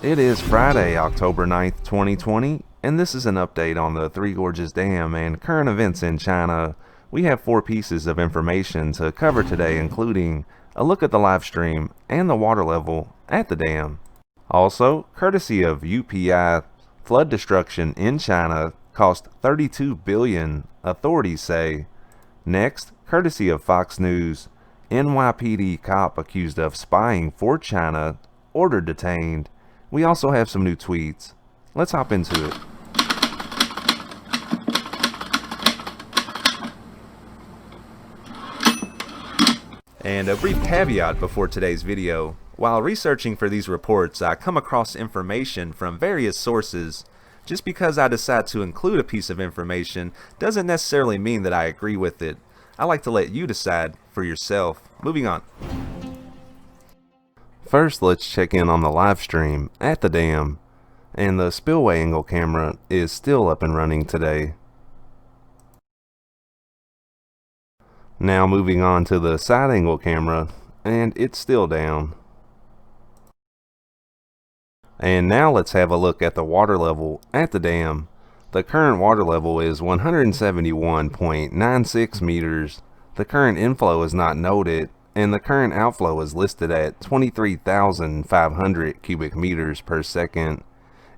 It is Friday, October 9th, 2020, and this is an update on the Three Gorges Dam and current events in China. We have 4 pieces of information to cover today, including a look at the live stream and the water level at the dam. Also, courtesy of UPI, flood destruction in China cost $32 billion, authorities say. Next, courtesy of Fox News, NYPD cop accused of spying for China, ordered detained. We also have some new tweets. Let's hop into it. And a brief caveat before today's video. While researching for these reports, I come across information from various sources. Just because I decide to include a piece of information doesn't necessarily mean that I agree with it. I like to let you decide for yourself. Moving on. First, let's check in on the live stream at the dam, and the spillway angle camera is still up and running today. Now moving on to the side angle camera, and it's still down. And now let's have a look at the water level at the dam. The current water level is 171.96 meters. The current inflow is not noted, and the current outflow is listed at 23,500 cubic meters per second.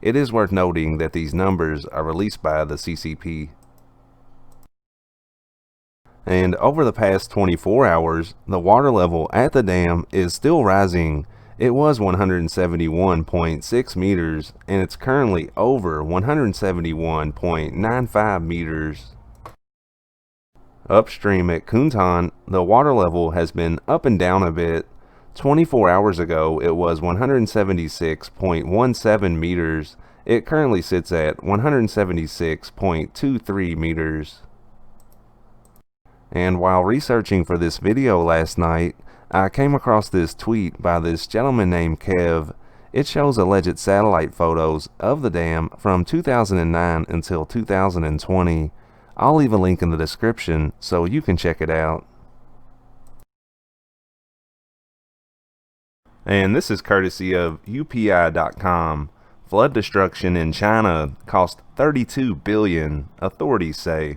It is worth noting that these numbers are released by the CCP. And over the past 24 hours, the water level at the dam is still rising. It was 171.6 meters, and it's currently over 171.95 meters. Upstream at Kuntan, the water level has been up and down a bit. 24 hours ago, it was 176.17 meters. It currently sits at 176.23 meters. And while researching for this video last night, I came across this tweet by this gentleman named Kev. It shows alleged satellite photos of the dam from 2009 until 2020. I'll leave a link in the description so you can check it out. And this is courtesy of UPI.com. Flood destruction in China cost $32 billion, authorities say.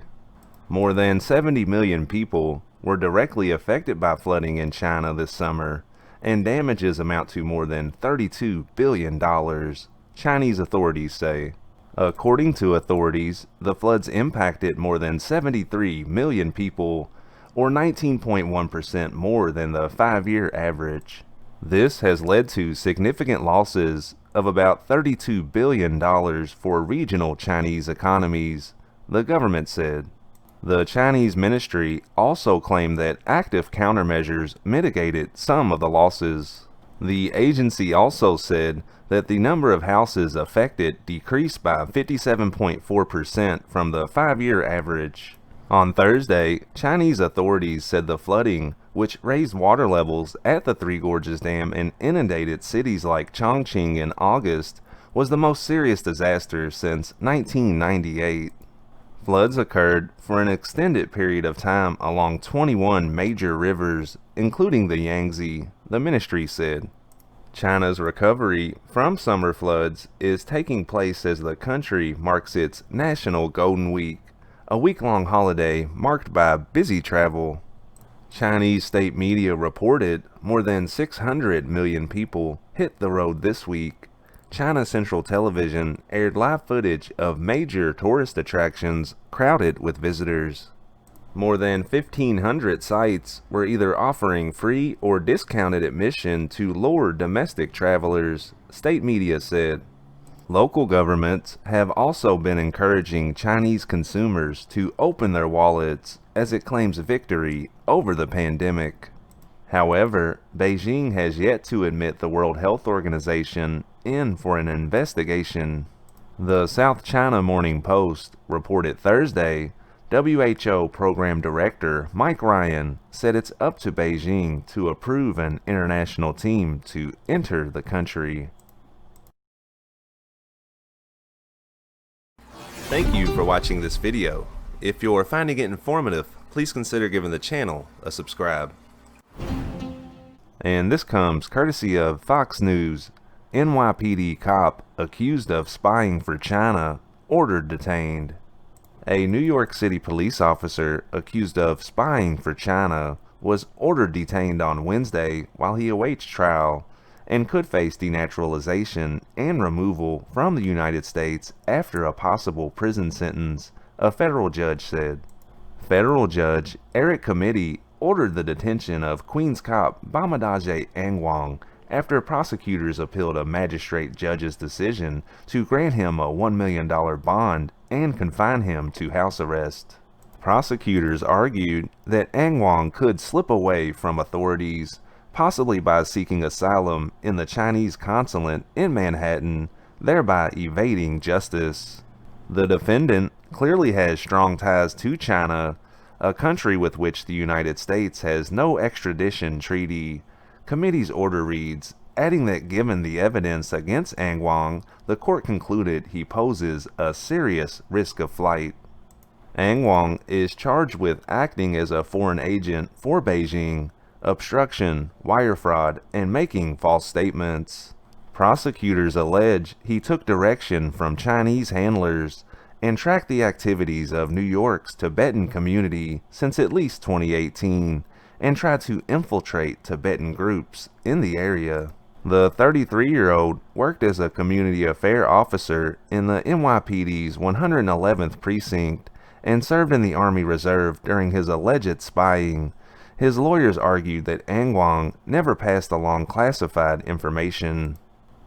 More than 70 million people were directly affected by flooding in China this summer, and damages amount to more than $32 billion, Chinese authorities say. According to authorities, the floods impacted more than 73 million people, or 19.1% more than the 5-year average. This has led to significant losses of about $32 billion for regional Chinese economies, the government said. The Chinese ministry also claimed that active countermeasures mitigated some of the losses. The agency also said that the number of houses affected decreased by 57.4% from the 5-year average. On Thursday, Chinese authorities said the flooding, which raised water levels at the Three Gorges Dam and inundated cities like Chongqing in August, was the most serious disaster since 1998. Floods occurred for an extended period of time along 21 major rivers, including the Yangtze, the ministry said. China's recovery from summer floods is taking place as the country marks its National Golden Week, a week-long holiday marked by busy travel. Chinese state media reported more than 600 million people hit the road this week. China Central Television aired live footage of major tourist attractions crowded with visitors. More than 1,500 sites were either offering free or discounted admission to lure domestic travelers, state media said. Local governments have also been encouraging Chinese consumers to open their wallets as it claims victory over the pandemic. However, Beijing has yet to admit the World Health Organization in for an investigation. The South China Morning Post reported Thursday WHO Program Director Mike Ryan said it's up to Beijing to approve an international team to enter the country. Thank you for watching this video. If you're finding it informative, please consider giving the channel a subscribe. And this comes courtesy of Fox News. NYPD cop accused of spying for China ordered detained. A New York City police officer accused of spying for China was ordered detained on Wednesday while he awaits trial and could face denaturalization and removal from the United States after a possible prison sentence, a federal judge said. Federal Judge Eric Committee ordered the detention of Queens cop Bamadaje Angwang after prosecutors appealed a magistrate judge's decision to grant him a $1 million bond and confine him to house arrest. Prosecutors argued that Angwang could slip away from authorities, possibly by seeking asylum in the Chinese consulate in Manhattan, thereby evading justice. The defendant clearly has strong ties to China, a country with which the United States has no extradition treaty. Committee's order reads, adding that given the evidence against Angwang, the court concluded he poses a serious risk of flight. Angwang is charged with acting as a foreign agent for Beijing, obstruction, wire fraud, and making false statements. Prosecutors allege he took direction from Chinese handlers and tracked the activities of New York's Tibetan community since at least 2018 and tried to infiltrate Tibetan groups in the area. The 33-year-old worked as a community affair officer in the NYPD's 111th precinct and served in the Army Reserve during his alleged spying. His lawyers argued that Angwang never passed along classified information.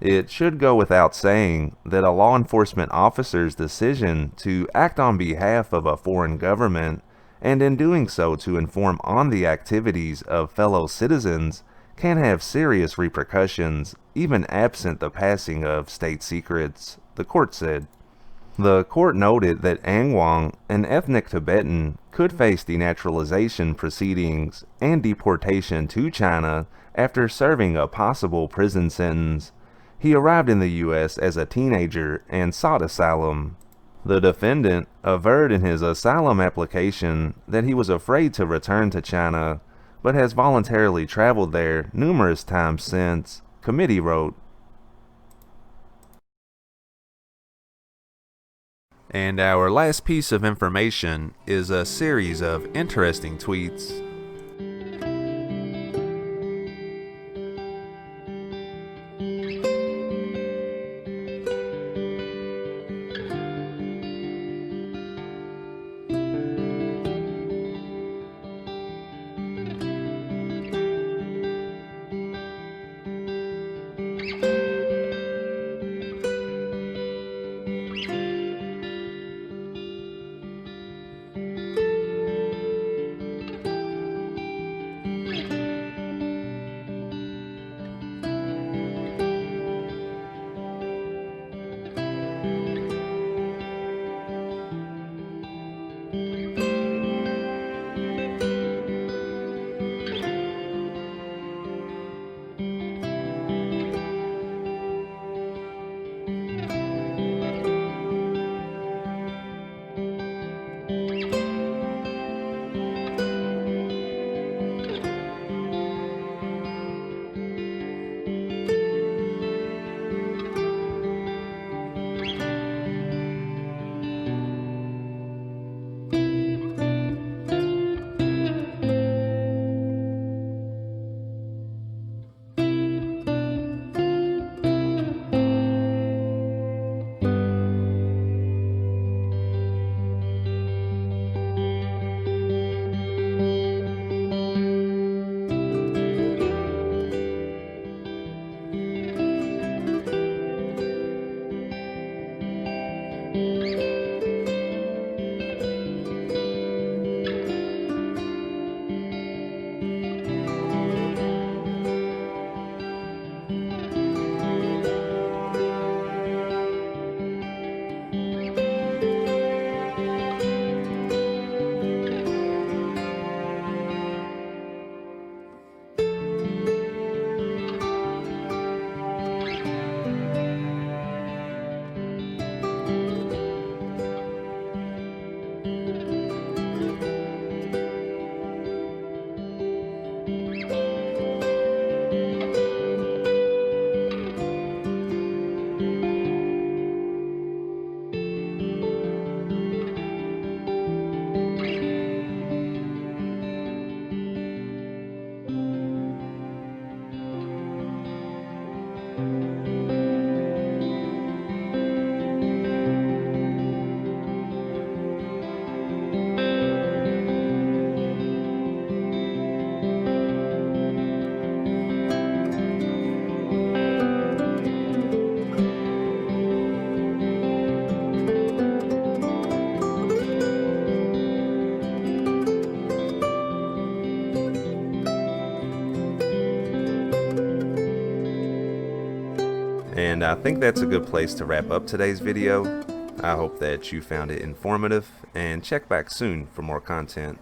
It should go without saying that a law enforcement officer's decision to act on behalf of a foreign government, and in doing so to inform on the activities of fellow citizens, can have serious repercussions, even absent the passing of state secrets, the court said. The court noted that Angwang, an ethnic Tibetan, could face denaturalization proceedings and deportation to China after serving a possible prison sentence. He arrived in the U.S. as a teenager and sought asylum. The defendant averred in his asylum application that he was afraid to return to China, but has voluntarily traveled there numerous times since, committee wrote. And our last piece of information is a series of interesting tweets. And I think that's a good place to wrap up today's video. I hope that you found it informative, and check back soon for more content.